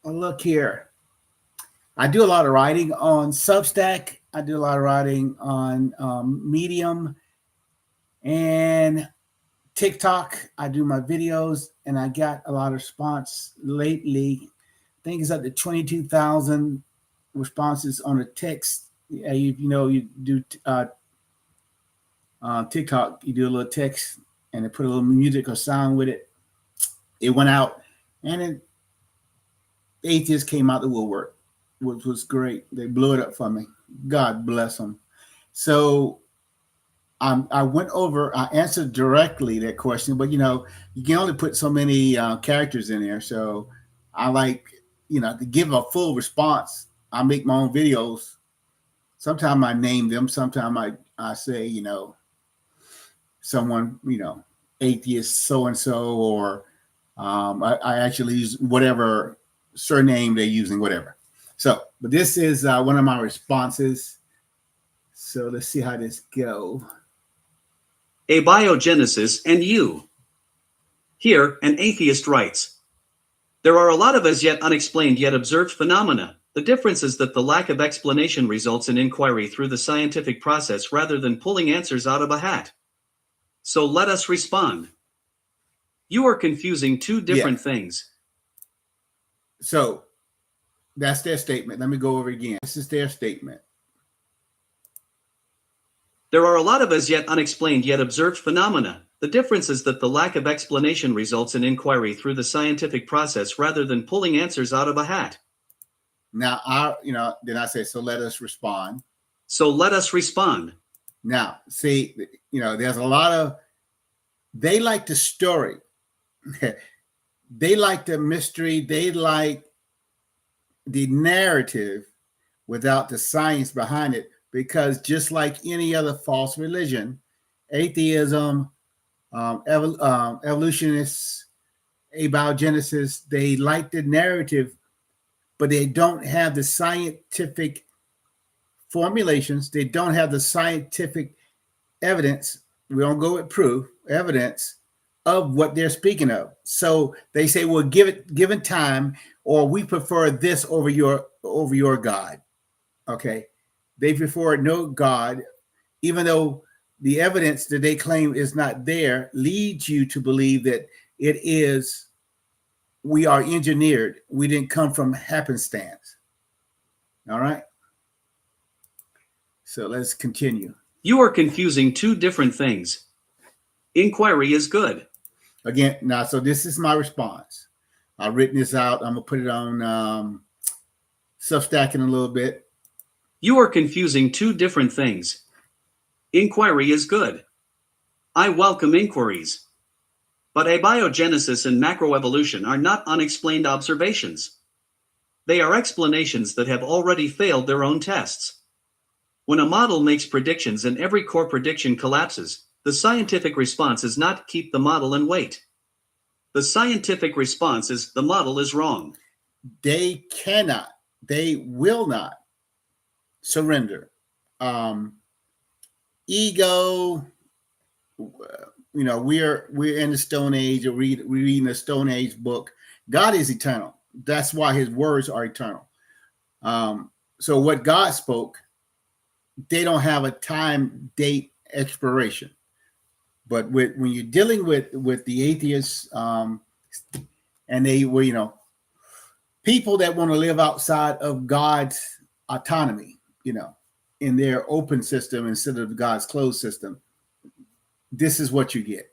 Well, look here. I do a lot of writing on Substack. I do a lot of writing on Medium and TikTok. I do my videos, and I got a lot of response lately. I think it's up to 22,000 responses on a text. You do TikTok, you do a little text, and they put a little music or sound with it. It went out, and atheists came out the woodwork, which was great. They blew it up for me. God bless them. So I went over, I answered directly that question, but you can only put so many characters in there. So I like, to give a full response. I make my own videos. Sometimes I name them. Sometimes I say, someone, atheist so and so, or I actually use whatever surname they're using, whatever. So, but this is one of my responses. So let's see how this go. Abiogenesis and you. Here, an atheist writes, there are a lot of as yet unexplained yet observed phenomena. The difference is that the lack of explanation results in inquiry through the scientific process rather than pulling answers out of a hat. So let us respond. You are confusing two different things. So that's their statement. Let me go over again. This is their statement. There are a lot of as yet unexplained yet observed phenomena. The difference is that the lack of explanation results in inquiry through the scientific process rather than pulling answers out of a hat. Now, then I say, so let us respond. So let us respond. Now, see, there's a lot of, they like the story. They like the mystery. They like the narrative without the science behind it, because just like any other false religion, atheism, evolutionists, abiogenesis, they like the narrative, but they don't have the scientific formulations. They don't have the scientific evidence. We don't go with proof, evidence of what they're speaking of. So they say, well, given time, or we prefer this over your God. Okay. They prefer no God, even though the evidence that they claim is not there leads you to believe that it is, we are engineered. We didn't come from happenstance. All right. So let's continue. You are confusing two different things. Inquiry is good. Again, now, so this is my response. I've written this out. I'm going to put it on Substack in a little bit. You are confusing two different things. Inquiry is good. I welcome inquiries. But abiogenesis and macroevolution are not unexplained observations. They are explanations that have already failed their own tests. When a model makes predictions and every core prediction collapses, the scientific response is not keep the model and wait. The scientific response is the model is wrong. They cannot, they will not surrender. Ego, we're in the Stone Age, or we're reading a Stone Age book. God is eternal. That's why his words are eternal. So what God spoke, they don't have a time date expiration. But when you're dealing with the atheists, and they were, people that want to live outside of God's autonomy, in their open system instead of God's closed system, this is what you get.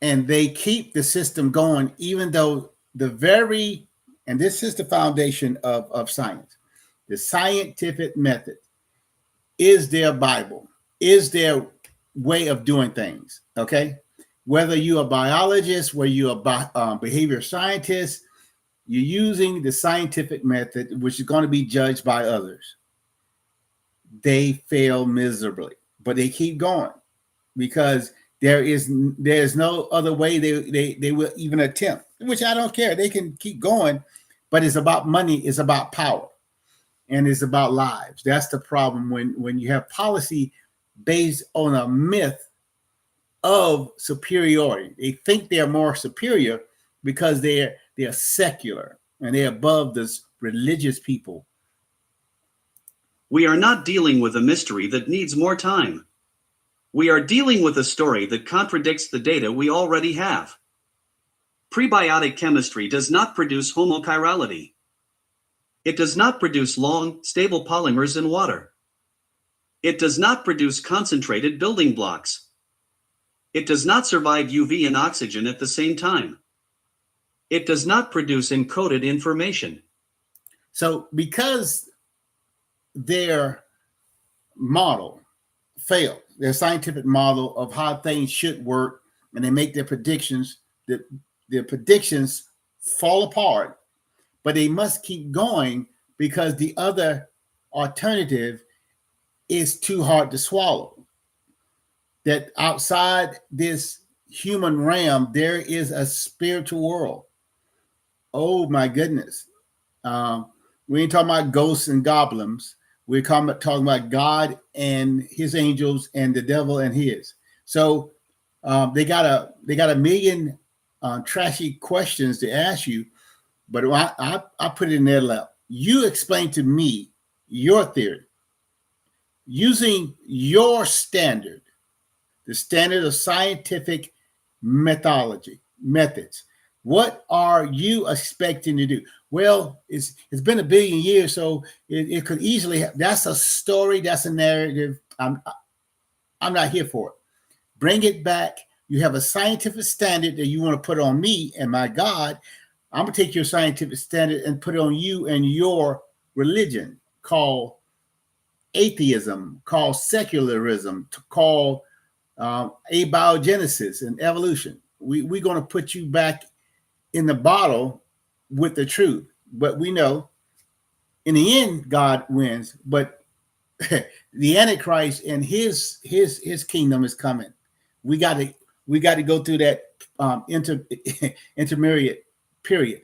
And they keep the system going, even though and this is the foundation of science, the scientific method is their Bible, is their way of doing things, okay? Whether you're a biologist, whether you're a behavior scientist, you're using the scientific method, which is going to be judged by others. They fail miserably, but they keep going because there's no other way they will even attempt, which I don't care. They can keep going, but it's about money, it's about power, and it's about lives. That's the problem when you have policy based on a myth of superiority. They think they're more superior because they're They are secular and they're above this religious people. We are not dealing with a mystery that needs more time. We are dealing with a story that contradicts the data we already have. Prebiotic chemistry does not produce homochirality. It does not produce long, stable polymers in water. It does not produce concentrated building blocks. It does not survive UV and oxygen at the same time. It does not produce encoded information. So because their model failed, their scientific model of how things should work, and they make their predictions, their predictions fall apart, but they must keep going because the other alternative is too hard to swallow. That outside this human realm, there is a spiritual world. Oh my goodness. We ain't talking about ghosts and goblins. We're talking about God and his angels and the devil and his. So they got a million trashy questions to ask you, but I put it in their lap. You explain to me your theory using your standard, the standard of scientific methods. What are you expecting to do? Well, it's been a billion years, so it could easily have, that's a story, that's a narrative. I'm not here for it. Bring it back. You have a scientific standard that you want to put on me and my God. I'm gonna take your scientific standard and put it on you and your religion, called atheism, called secularism, called abiogenesis and evolution. We're going to put you back in the bottle with the truth. But we know in the end, God wins, but the Antichrist and his kingdom is coming. We got to go through that intermediate period.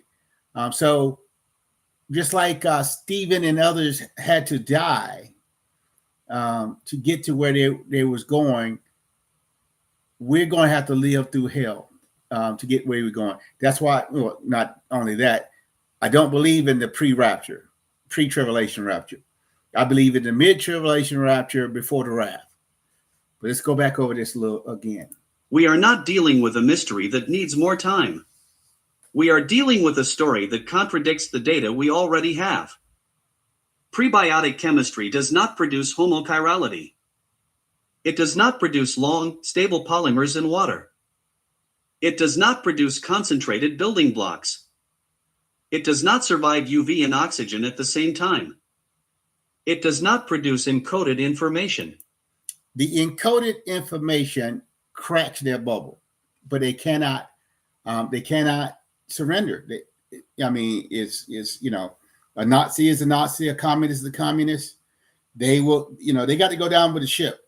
So just like Stephen and others had to die to get to where they was going, we're going to have to live through hell to get where we're going. That's why, well, not only that, I don't believe in the pre-rapture, pre-tribulation rapture. I believe in the mid-tribulation rapture before the wrath. But let's go back over this a little again. We are not dealing with a mystery that needs more time. We are dealing with a story that contradicts the data we already have. Prebiotic chemistry does not produce homochirality. It does not produce long, stable polymers in water. It does not produce concentrated building blocks. It does not survive UV and oxygen at the same time. It does not produce encoded information. The encoded information cracks their bubble, but they cannot surrender. It's a Nazi is a Nazi, a communist is a communist. They will, they got to go down with the ship.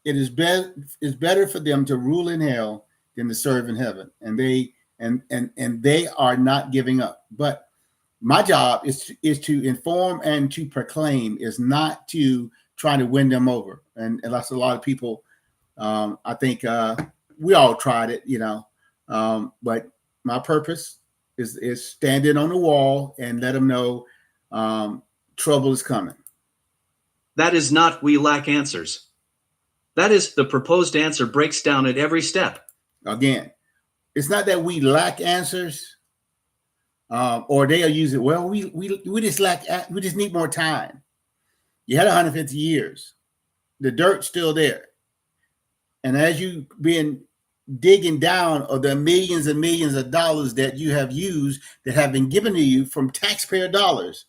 It is better for them to rule in hell than to serve in heaven, and they are not giving up. But my job is to inform and to proclaim, is not to try to win them over. And that's a lot of people. I think we all tried it, but my purpose is standing on the wall and let them know trouble is coming. That is not we lack answers. That is the proposed answer breaks down at every step. Again, it's not that we lack answers, or they'll use it. Well, we just need more time. You had 150 years. The dirt's still there. And as you been digging down of the millions and millions of dollars that you have used, that have been given to you from taxpayer dollars,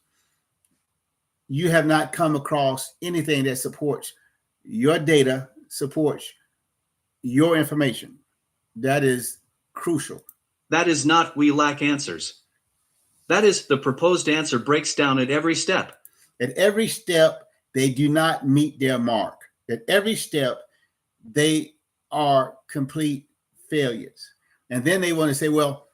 you have not come across anything that supports your data, supports your information. That is crucial. That is not we lack answers. That is the proposed answer breaks down at every step. At every step, they do not meet their mark. At every step, they are complete failures. And then they want to say, well,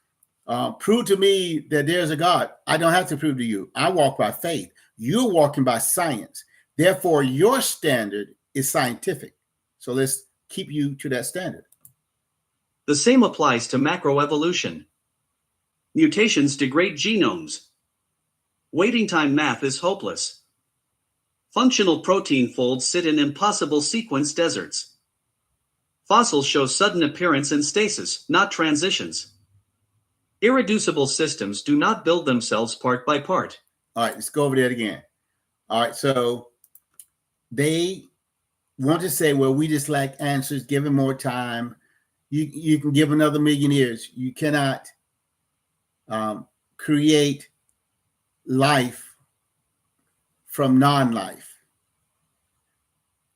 prove to me that there's a God. I don't have to prove to you. I walk by faith. You're walking by science. Therefore, your standard is scientific. So let's keep you to that standard. The same applies to macroevolution. Mutations degrade genomes. Waiting time math is hopeless. Functional protein folds sit in impossible sequence deserts. Fossils show sudden appearance in stasis, not transitions. Irreducible systems do not build themselves part by part. All right, let's go over that again. All right, so they want to say, well, we just lack answers, give them more time. You can give another million years. You cannot create life from non-life.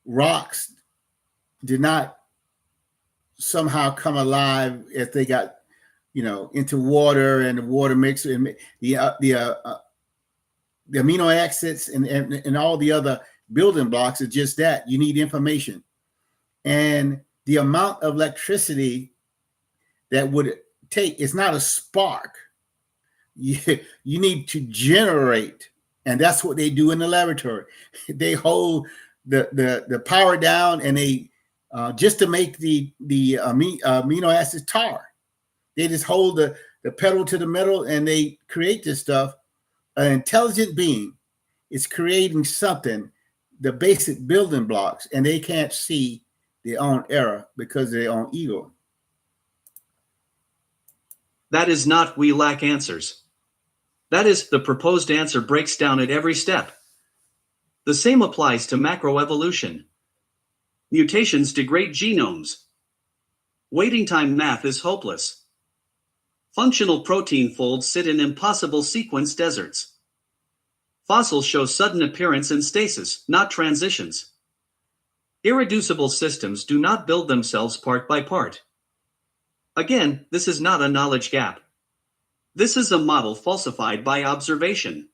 Rocks did not somehow come alive if they got, into water and the water mixed and the amino acids and all the other building blocks are just that. You need information. And the amount of electricity that would take, it's not a spark. You need to generate. And that's what they do in the laboratory. They hold the power down and they, just to make the amino acids tar. They just hold the pedal to the metal and they create this stuff. An intelligent being is creating something, the basic building blocks, and they can't see their own error because of their own ego. That is not we lack answers. That is, the proposed answer breaks down at every step. The same applies to macroevolution. Mutations degrade genomes. Waiting time math is hopeless. Functional protein folds sit in impossible sequence deserts. Fossils show sudden appearance in stasis, not transitions. Irreducible systems do not build themselves part by part. Again, this is not a knowledge gap. This is a model falsified by observation.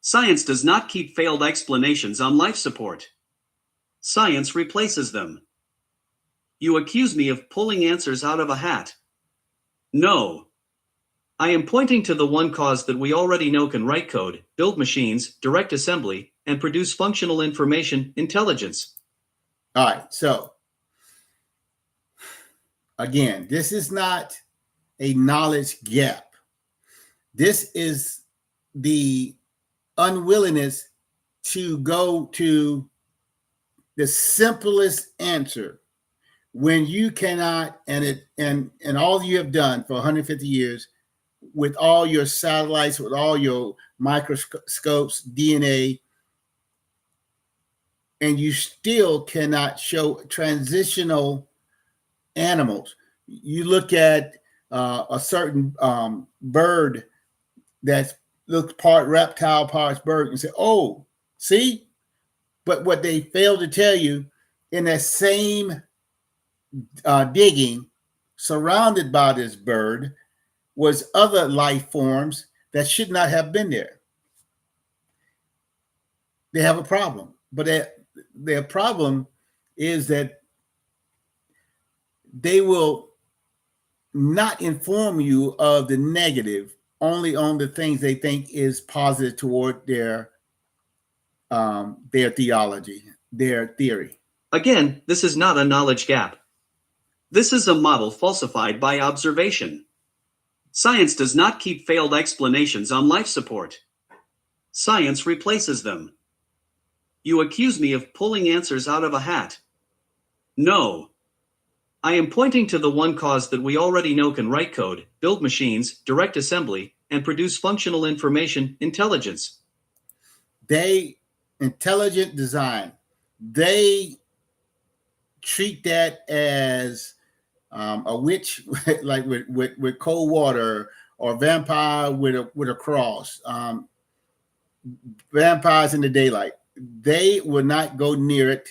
Science does not keep failed explanations on life support. Science replaces them. You accuse me of pulling answers out of a hat. No. I am pointing to the one cause that we already know can write code, build machines, direct assembly, and produce functional information, intelligence. All right, so again, this is not a knowledge gap. This is the unwillingness to go to the simplest answer when you cannot, and all you have done for 150 years with all your satellites, with all your microscopes, DNA, and you still cannot show transitional animals. You look at a certain bird that looks part reptile, part bird, and say, oh, see? But what they fail to tell you, in that same digging, surrounded by this bird, was other life forms that should not have been there. They have a problem. But their problem is that they will not inform you of the negative, only on the things they think is positive toward their theology, their theory. Again, this is not a knowledge gap. This is a model falsified by observation. Science does not keep failed explanations on life support. Science replaces them. You accuse me of pulling answers out of a hat. No. I am pointing to the one cause that we already know can write code, build machines, direct assembly, and produce functional information, intelligence. Intelligent design, they treat that as a witch, like with cold water, or vampire with a cross. Vampires in the daylight. They would not go near it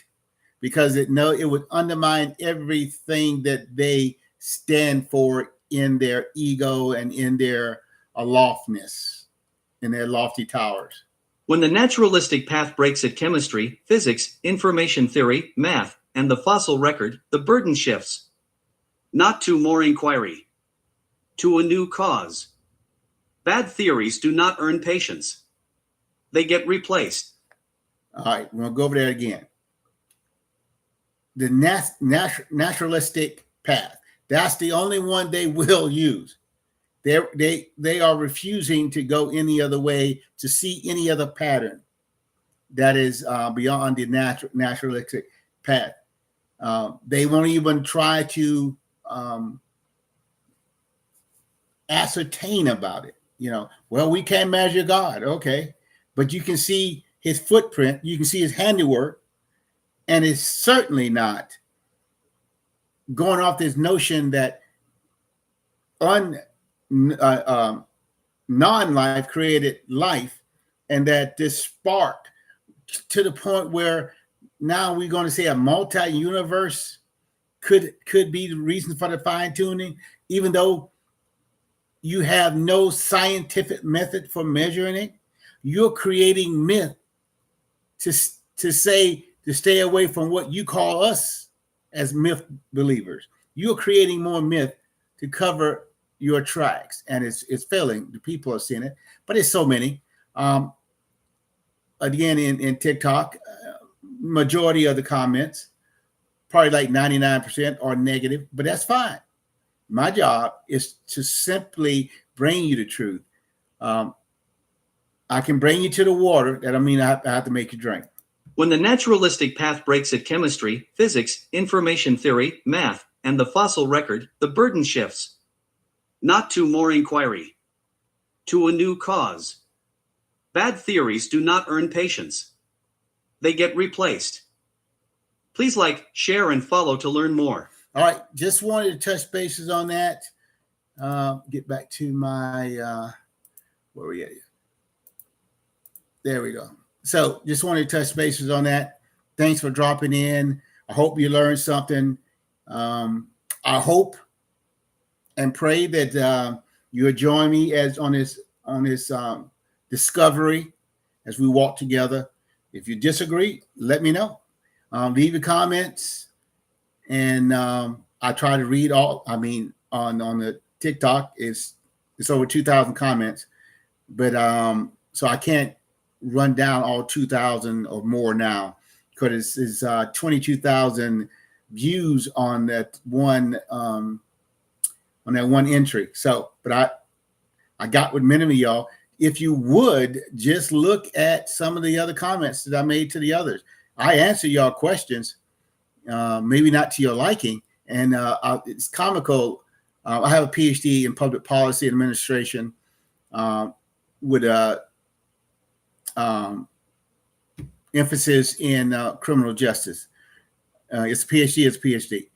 because it would undermine everything that they stand for in their ego and in their aloftness, in their lofty towers. When the naturalistic path breaks at chemistry, physics, information theory, math, and the fossil record, the burden shifts. Not to more inquiry. To a new cause. Bad theories do not earn patience. They get replaced. All right, we're going to go over that again. The naturalistic path, that's the only one they will use. They are refusing to go any other way, to see any other pattern that is beyond the naturalistic path. They won't even try to ascertain about it. Well, we can't measure God, okay, but you can see his footprint, you can see his handiwork, and it's certainly not going off this notion that non-life created life, and that this spark to the point where now we're going to say a multi-universe could be the reason for the fine-tuning, even though you have no scientific method for measuring it. You're creating myth to stay away from what you call us as myth believers. You're creating more myth to cover your tracks, and it's failing. The people are seeing it, but it's so many. Again, in TikTok, majority of the comments, probably like 99%, are negative, but that's fine. My job is to simply bring you the truth. I can bring you to the water. That don't mean I have to make you drink. When the naturalistic path breaks at chemistry, physics, information theory, math, and the fossil record, the burden shifts. Not to more inquiry, to a new cause. Bad theories do not earn patience. They get replaced. Please like, share, and follow to learn more. All right, just wanted to touch bases on that. Get back to my, where we at? There we go. So just wanted to touch bases on that. Thanks for dropping in. I hope you learned something. I hope and pray that you'll join me on this discovery as we walk together. If you disagree, let me know. Leave your comments, and I try to read all. I mean, on the TikTok, it's over 2,000 comments, but so I can't run down all 2,000 or more now, because it's 22,000 views on that one entry. So, but I got with many of y'all. If you would just look at some of the other comments that I made to the others, I answer y'all questions, maybe not to your liking, and it's comical. I have a PhD in public policy and administration with emphasis in criminal justice. It's a PhD. It's a PhD.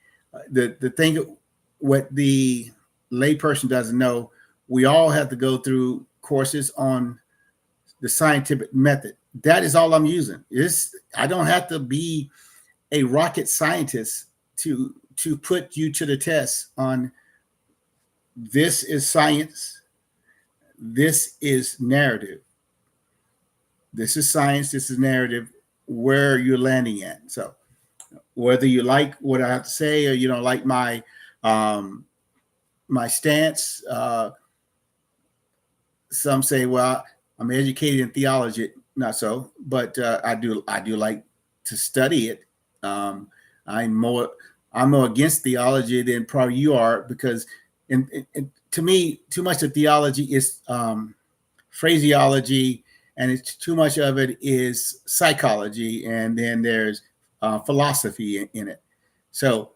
The thing, what the layperson doesn't know, we all have to go through courses on the scientific method. That is all I'm using. I don't have to be a rocket scientist to put you to the test on this is science. This is narrative. This is science. This is narrative. Where you're landing at. So whether you like what I have to say or you don't like my stance, some say, well, I'm educated in theology. Not so, but I do like to study it. I'm more against theology than probably you are, because to me, too much of theology is phraseology, and it's too much of it is psychology, and then there's philosophy in it. So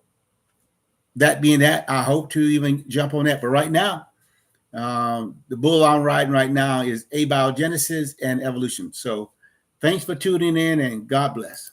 that being that, I hope to even jump on that. But right now, the bull I'm riding right now is abiogenesis and evolution. So thanks for tuning in, and God bless.